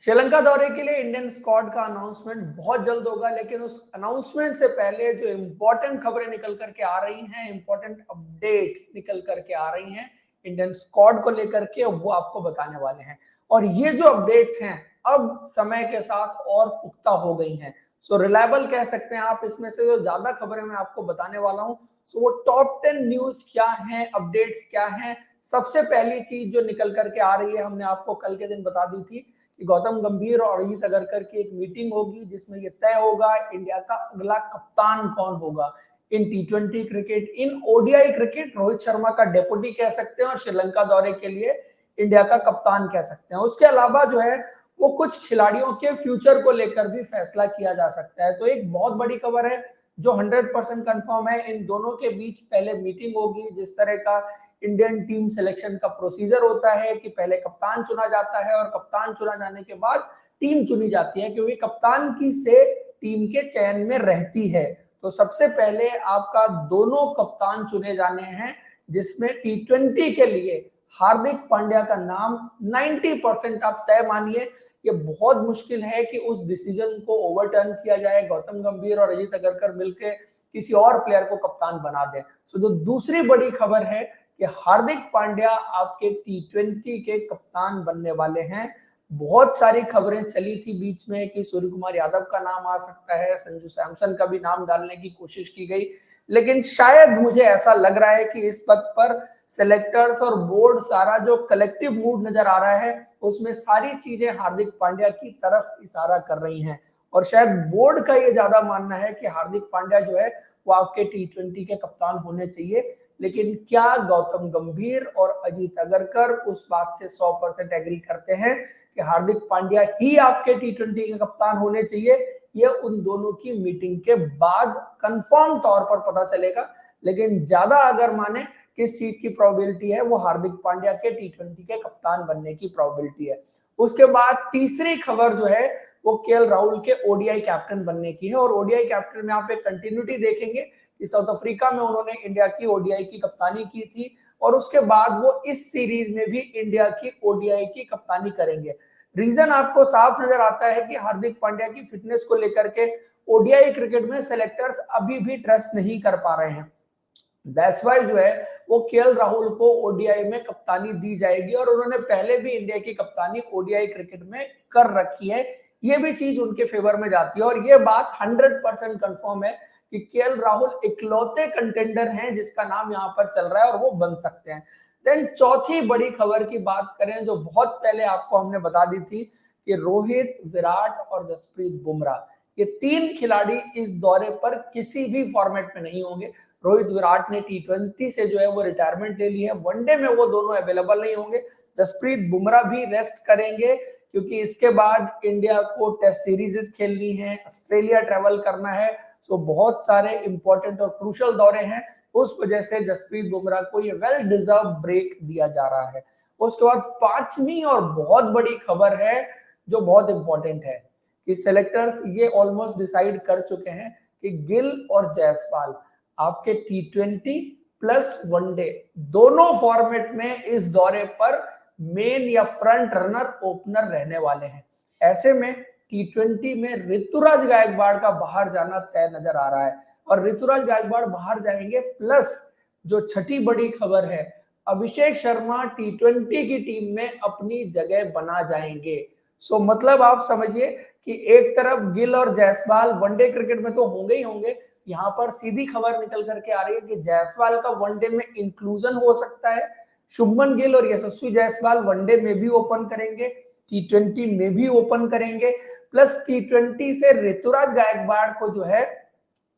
श्रीलंका दौरे के लिए इंडियन स्क्वाड का अनाउंसमेंट बहुत जल्द होगा, लेकिन उस अनाउंसमेंट से पहले जो इंपॉर्टेंट खबरें निकल करके आ रही हैं, इंपॉर्टेंट अपडेट्स निकल करके आ रही हैं इंडियन स्क्वाड को लेकर के, वो आपको बताने वाले हैं। और ये जो अपडेट्स हैं अब समय के साथ और पुख्ता हो गई हैं, सो रिलायबल कह सकते हैं आप। इसमें से जो ज्यादा खबरें मैं आपको बताने वाला हूं, सो वो टॉप 10 न्यूज क्या है, अपडेट्स क्या है। सबसे पहली चीज जो निकल करके आ रही है, हमने आपको कल के दिन बता दी थी कि गौतम गंभीर और अजीत अगरकर की एक मीटिंग होगी जिसमें यह तय होगा इंडिया का अगला कप्तान कौन होगा इन टी20 cricket, in ODI cricket. Rohit Sharma का डेप्यूटी कह सकते हैं और श्रीलंका दौरे के लिए इंडिया का कप्तान कह सकते हैं। उसके अलावा जो है वो कुछ खिलाड़ियों के फ्यूचर को लेकर भी फैसला किया जा सकता है। तो एक बहुत बड़ी खबर है जो 100% कंफर्म है, इन दोनों के बीच पहले मीटिंग होगी। जिस तरह का इंडियन टीम सिलेक्शन का प्रोसीजर होता है कि पहले कप्तान चुना जाता है और कप्तान चुना जाने के बाद टीम चुनी जाती है, क्योंकि कप्तान की से टीम के चयन में रहती है। तो सबसे पहले आपका दोनों कप्तान चुने जाने हैं, जिसमें टी20 के लिए हार्दिक पांड्या का नाम 90% आप तय मानिए। ये बहुत मुश्किल है कि उस डिसीजन को ओवरटर्न किया जाए, गौतम गंभीर और अजीत अगरकर मिलकर किसी और प्लेयर को कप्तान बना दें। सो जो दूसरी बड़ी खबर है कि हार्दिक पांड्या आपके टी20 के कप्तान बनने वाले हैं। बहुत सारी खबरें चली थी बीच में कि सूर्य कुमार यादव का नाम आ सकता है, संजू सैमसन का भी नाम डालने की कोशिश की गई, लेकिन शायद मुझे ऐसा लग रहा है कि इस पद पर सिलेक्टर्स और बोर्ड, सारा जो कलेक्टिव मूड नजर आ रहा है उसमें सारी चीजें हार्दिक पांड्या की तरफ इशारा कर रही हैं। और शायद बोर्ड का ये ज्यादा मानना है कि हार्दिक पांड्या जो है वो आपके टी20 के कप्तान होने चाहिए। लेकिन क्या गौतम गंभीर और अजीत अगरकर उस बात से 100% एग्री करते हैं कि हार्दिक पांड्या ही आपके टी20 के कप्तान होने चाहिए? ये उन दोनों की मीटिंग के बाद कंफर्म तौर पर पता चलेगा। लेकिन ज्यादा अगर माने किस चीज की प्रोबेबिलिटी है, वो हार्दिक पांड्या के टी20 के कप्तान बनने की प्रोबेबिलिटी है। उसके बाद तीसरी खबर जो है वो केएल राहुल के ओडीआई कैप्टन बनने की है। और ओडीआई कैप्टन में आप एक कंटिन्यूटी देखेंगे कि साउथ अफ्रीका में उन्होंने इंडिया की ओडीआई की कप्तानी की थी और उसके बाद वो इस सीरीज में भी इंडिया की ओडीआई की कप्तानी करेंगे। रीजन आपको साफ नजर आता है कि हार्दिक पांड्या की फिटनेस को लेकर के ओडीआई क्रिकेट में सेलेक्टर्स अभी भी ट्रस्ट नहीं कर पा रहे हैं। दैट्स वाई जो है वो केएल राहुल को ओडीआई में कप्तानी दी जाएगी और उन्होंने पहले भी इंडिया की कप्तानी ओडीआई क्रिकेट में कर रखी है। ये भी चीज उनके फेवर में जाती है और ये बात 100% कंफर्म है कि केएल राहुल इकलौते कंटेंडर हैं जिसका नाम यहाँ पर चल रहा है और वो बन सकते हैं। देन चौथी बड़ी खबर की बात करें जो बहुत पहले आपको हमने बता दी थी कि रोहित, विराट और जसप्रीत बुमराह, ये तीन खिलाड़ी इस दौरे पर किसी भी फॉर्मेट में नहीं होंगे। रोहित विराट ने टी20 से जो है वो रिटायरमेंट ले ली है, वनडे में वो दोनों अवेलेबल नहीं होंगे। जसप्रीत बुमराह भी रेस्ट करेंगे क्योंकि इसके बाद इंडिया को टेस्ट सीरीज खेलनी है, ऑस्ट्रेलिया ट्रेवल करना है, तो बहुत सारे इंपॉर्टेंट और क्रूशल दौरे हैं। उस वजह से जसप्रीत बुमराह को ये वेल डिजर्व ब्रेक दिया जा रहा है। उसके बाद पांचवी और बहुत बड़ी खबर है जो बहुत इंपॉर्टेंट है कि सेलेक्टर्स ये ऑलमोस्ट डिसाइड कर चुके हैं कि गिल और जायसवाल आपके टी20 प्लस वनडे दोनों फॉर्मेट में इस दौरे पर मेन या फ्रंट रनर ओपनर रहने वाले हैं। ऐसे में टी20 में ऋतुराज गायकवाड़ का बाहर जाना तय नजर आ रहा है और ऋतुराज गायकवाड़ बाहर जाएंगे। प्लस जो छठी बड़ी खबर है, अभिषेक शर्मा टी20 की टीम में अपनी जगह बना जाएंगे। सो मतलब आप समझिए कि एक तरफ गिल और जायसवाल वनडे क्रिकेट में तो होंगे ही होंगे, यहाँ पर सीधी खबर निकल करके आ रही है कि जायसवाल का वनडे में इंक्लूजन हो सकता है। शुभमन गिल और यशस्वी जायसवाल वनडे में भी ओपन करेंगे, टी20 में भी ओपन करेंगे। प्लस टी20 से ऋतुराज गायकवाड़ को जो है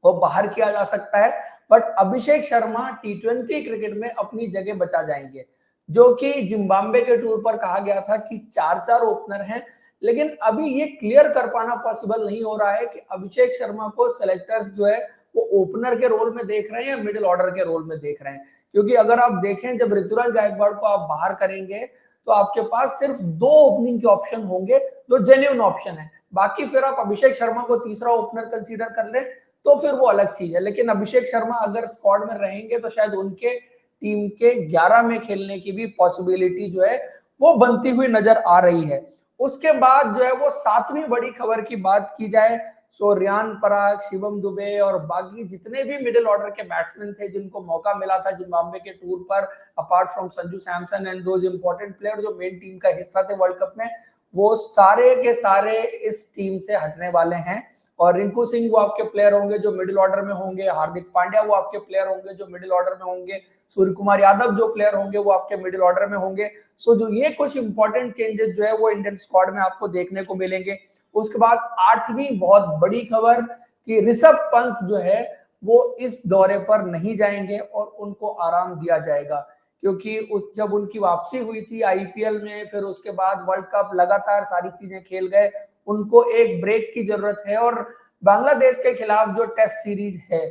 वो बाहर किया जा सकता है, but Abhishek Sharma T20 cricket में अपनी जगह बचा जाएंगे। जो कि जिम्बाब्वे के टूर पर कहा गया था कि 4-4 ओपनर हैं, लेकिन अभी ये क्लियर कर पाना पॉसिबल नहीं हो रहा है कि अभिषेक शर्मा को सेलेक्टर्स जो है वो ओपनर के रोल में देख रहे हैं या मिडिल ऑर्डर के रोल में देख रहे हैं। क्योंकि अगर आप देखें जब ऋतुराज गायकवाड़ को आप बाहर करेंगे तो आपके पास सिर्फ 2 ओपनिंग के ऑप्शन होंगे जो जेन्युइन ऑप्शन है। बाकी फिर आप अभिषेक शर्मा को तीसरा ओपनर कंसीडर कर ले तो फिर वो अलग चीज है। लेकिन अभिषेक शर्मा अगर स्क्वाड में रहेंगे तो शायद उनके टीम के 11 में खेलने की भी पॉसिबिलिटी जो है वो बनती हुई नजर आ रही है। उसके बाद जो है वो 7वीं बड़ी खबर की बात की जाए, सो रियान पराग, शिवम दुबे और बाकी जितने भी मिडिल ऑर्डर के बैट्समैन थे जिनको मौका मिला था जिम्बाब्वे के टूर पर, apart from Sanju Samson and those important player जो मेन टीम का हिस्सा थे वर्ल्ड कप में, वो सारे के सारे इस टीम से हटने वाले हैं। और रिंकू सिंह वो आपके प्लेयर होंगे जो मिडिल ऑर्डर में होंगे, हार्दिक पांड्या वो आपके प्लेयर होंगे जो मिडिल ऑर्डर में होंगे, सूर्य कुमार यादव जो प्लेयर होंगे वो आपके मिडिल ऑर्डर में होंगे। सो जो ये कुछ इंपॉर्टेंट चेंजेस जो है वो इंडियन स्क्वाड में आपको देखने को मिलेंगे। उसके बाद 8वीं बहुत बड़ी खबर कि ऋषभ पंत जो है वो इस दौरे पर नहीं जाएंगे और उनको आराम दिया जाएगा, क्योंकि जब उनकी वापसी हुई थी आईपीएल में, फिर उसके बाद वर्ल्ड कप लगातार सारी चीजें खेल गए, उनको एक ब्रेक की जरूरत है। और बांग्लादेश के खिलाफ जो टेस्ट सीरीज है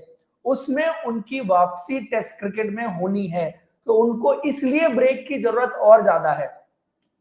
उसमें उनकी वापसी टेस्ट क्रिकेट में होनी है, तो उनको इसलिए ब्रेक की जरूरत और ज्यादा है।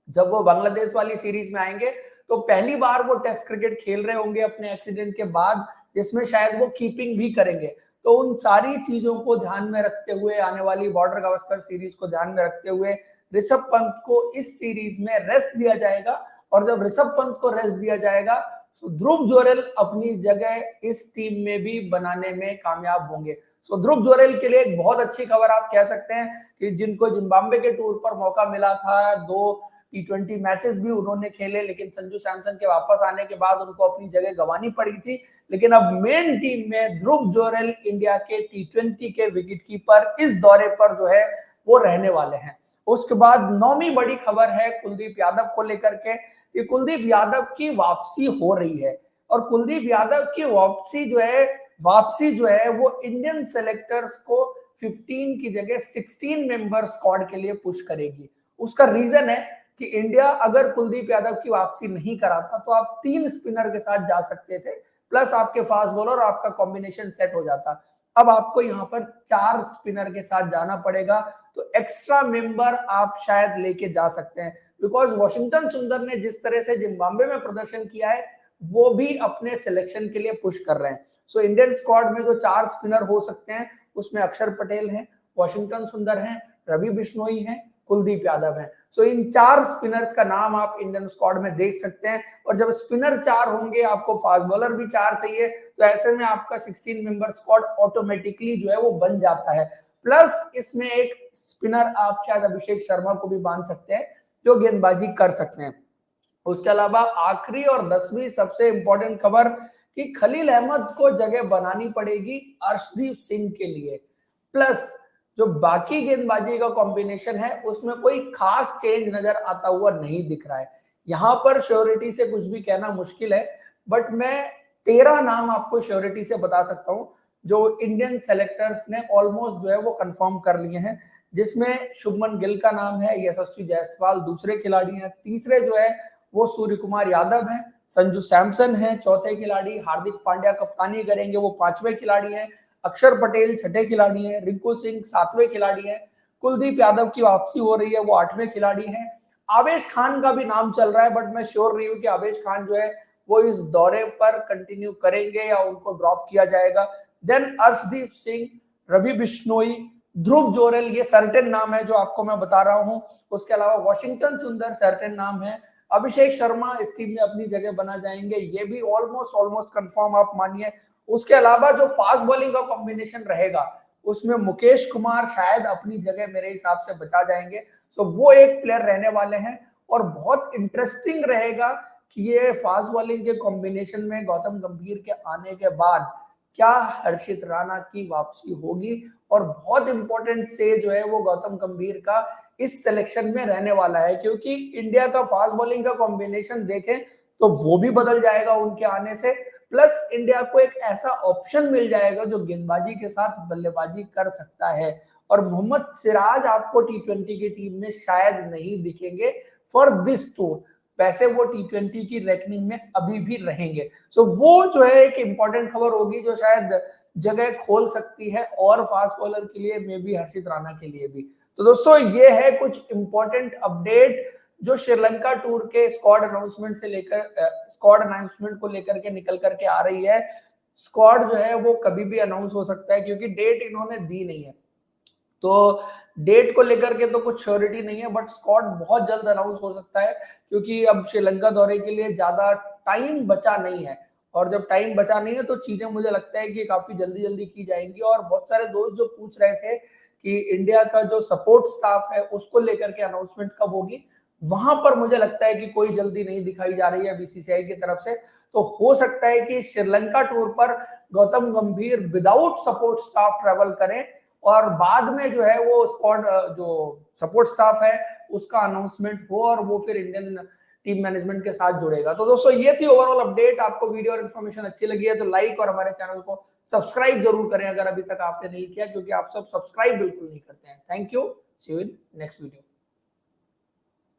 जब वो बांग्लादेश वाली सीरीज में आएंगे तो पहली बार वो टेस्ट क्रिकेट खेल रहे होंगे अपने एक्सीडेंट के बाद, जिसमें शायद वो कीपिंग भी करेंगे। तो उन सारी चीजों को ध्यान में रखते हुए, आने वाली बॉर्डर गावस्कर सीरीज को ध्यान में रखते हुए ऋषभ पंत को इस सीरीज में रेस्ट दिया जाएगा। और जब ऋषभ पंत को रेस्ट दिया जाएगा तो ध्रुव जोरेल अपनी जगह इस टीम में भी बनाने में कामयाब होंगे। सो ध्रुव जोरेल के लिए एक बहुत अच्छी खबर आप कह सकते हैं कि जिनको जिम्बाब्वे के टूर पर मौका मिला था, 2 T20 मैचेस भी उन्होंने खेले, लेकिन संजू सैमसन के वापस आने के बाद उनको अपनी जगह गंवानी पड़ी थी, लेकिन अब मेन टीम में ध्रुव जोरेल इंडिया के T20 के विकेट कीपर इस दौरे पर जो है वो रहने वाले हैं। उसके बाद 9वीं बड़ी खबर है कुलदीप यादव को लेकर के कि कुलदीप यादव की वापसी हो रही है, और कुलदीप यादव की वापसी जो है वो इंडियन सेलेक्टर्स को 15 की जगह 16 मेंबर स्क्वाड के लिए पुश करेगी। उसका रीजन है कि इंडिया अगर कुलदीप यादव की वापसी नहीं कराता तो आप 3 स्पिनर के साथ जा सकते थे, प्लस आपके फास्ट बॉलर, आपका कॉम्बिनेशन सेट हो जाता। अब आपको यहाँ पर 4 स्पिनर के साथ जाना पड़ेगा, तो एक्स्ट्रा मेंबर आप शायद लेके जा सकते हैं, बिकॉज वॉशिंगटन सुंदर ने जिस तरह से जिम्बाब्वे में प्रदर्शन किया है वो भी अपने सिलेक्शन के लिए पुश कर रहे हैं। सो इंडियन स्क्वाड में जो 4 स्पिनर हो सकते हैं उसमें अक्षर पटेल हैं, वॉशिंगटन सुंदर हैं, रवि बिश्नोई हैं, कुलदीप यादव हैं। सो इन 4 स्पिनर्स का नाम आप इंडियन स्क्वाड में देख सकते हैं। और जब स्पिनर 4 होंगे, आपको फास्ट बॉलर भी 4 चाहिए, तो ऐसे में आपका 16 मेंबर स्क्वाड ऑटोमेटिकली जो है वो बन जाता है। प्लस इसमें एक स्पिनर आप शायद अभिषेक शर्मा को भी बांध सकते हैं जो गेंदबाजी कर सकते हैं। उसके अलावा आखिरी और 10वीं सबसे इंपॉर्टेंट खबर कि खलील अहमद को जगह बनानी पड़ेगी अर्शदीप सिंह के लिए। प्लस जो बाकी गेंदबाजी का कॉम्बिनेशन है उसमें कोई खास चेंज नजर आता हुआ नहीं दिख रहा है। यहां पर श्योरिटी से कुछ भी कहना मुश्किल है, बट मैं 13 नाम आपको श्योरिटी से बता सकता हूं जो इंडियन सेलेक्टर्स ने ऑलमोस्ट जो है वो कंफर्म कर लिए हैं, जिसमें शुभमन गिल का नाम है, यशस्वी जायसवाल दूसरे खिलाड़ी हैं, तीसरे जो है वो सूर्य कुमार यादव हैं, संजू सैमसन हैं चौथे खिलाड़ी, हार्दिक पांड्या कप्तानी करेंगे वो 5वें खिलाड़ी हैं, अक्षर पटेल 6ठे खिलाड़ी हैं, रिंकू सिंह 7वें खिलाड़ी हैं, कुलदीप यादव की वापसी हो रही है वो 8वें खिलाड़ी हैं, आवेश खान का भी नाम चल रहा है, बट मैं श्योर नहीं हूं कि आवेश खान जो है वो इस दौरे पर कंटिन्यू करेंगे या उनको ड्रॉप किया जाएगा। देन अर्शदीप सिंह, रवि बिश्नोई, ध्रुव जोरेल, ये सर्टेन नाम है जो आपको मैं बता रहा हूं। उसके अलावा वॉशिंगटन सुंदर सर्टेन नाम है, अभिषेक शर्मा इस टीम में अपनी जगह बना जाएंगे, ये भी ऑलमोस्ट कंफर्म आप मानिए। उसके अलावा जो फास्ट बॉलिंग का कॉम्बिनेशन रहेगा उसमें मुकेश कुमार शायद अपनी जगह मेरे हिसाब से बचा जाएंगे, सो वो एक प्लेयर रहने वाले हैं। और बहुत इंटरेस्टिंग रहेगा कि ये फास्ट बॉलिंग के कॉम्बिनेशन में गौतम गंभीर के आने के बाद क्या हर्षित राणा की वापसी होगी, और बहुत इंपॉर्टेंट से जो है वो गौतम गंभीर का इस सिलेक्शन में रहने वाला है, क्योंकि इंडिया का फास्ट बॉलिंग का कॉम्बिनेशन देखें तो वो भी बदल जाएगा उनके आने से। प्लस इंडिया को एक ऐसा ऑप्शन मिल जाएगा जो गेंदबाजी के साथ बल्लेबाजी कर सकता है, और मोहम्मद सिराज आपको T20 की टीम में शायद नहीं दिखेंगे फॉर दिस टूर, वैसे वो T20 की रैंकिंग में अभी भी रहेंगे। सो वो जो है एक इंपॉर्टेंट खबर होगी जो शायद जगह खोल सकती है और फास्ट बॉलर के लिए, मे बी हर्षित राणा के लिए भी। तो दोस्तों ये है कुछ इंपॉर्टेंट अपडेट जो श्रीलंका टूर के स्क्वाड अनाउंसमेंट से लेकर स्क्वाड अनाउंसमेंट को लेकर के निकल करके आ रही है। स्क्वाड जो है वो कभी भी अनाउंस हो सकता है क्योंकि डेट इन्होंने दी नहीं है, तो डेट को लेकर के तो कुछ श्योरिटी नहीं है, बट स्क्वाड बहुत जल्द अनाउंस हो सकता है, क्योंकि अब श्रीलंका दौरे के लिए ज्यादा टाइम बचा नहीं है, और जब टाइम बचा नहीं है तो चीजें मुझे लगता है कि काफी जल्दी जल्दी की जाएंगी। और बहुत सारे दोस्त जो पूछ रहे थे कि इंडिया का जो सपोर्ट स्टाफ है उसको लेकर के अनाउंसमेंट कब होगी, वहां पर मुझे लगता है कि कोई जल्दी नहीं दिखाई जा रही है बीसीसीआई की तरफ से। तो हो सकता है कि श्रीलंका टूर पर गौतम गंभीर विदाउट सपोर्ट स्टाफ ट्रेवल करें, और बाद में जो है वो स्क्वाड जो सपोर्ट स्टाफ है उसका अनाउंसमेंट हो, और वो फिर इंडियन टीम मैनेजमेंट के साथ जुड़ेगा। तो दोस्तों ये थी ओवरऑल अपडेट। आपको वीडियो और इन्फॉर्मेशन अच्छी लगी है तो लाइक और हमारे चैनल को सब्सक्राइब जरूर करें अगर अभी तक आपने नहीं किया, क्योंकि आप सब सब्सक्राइब बिल्कुल नहीं करते हैं। Thank you, see you in next video.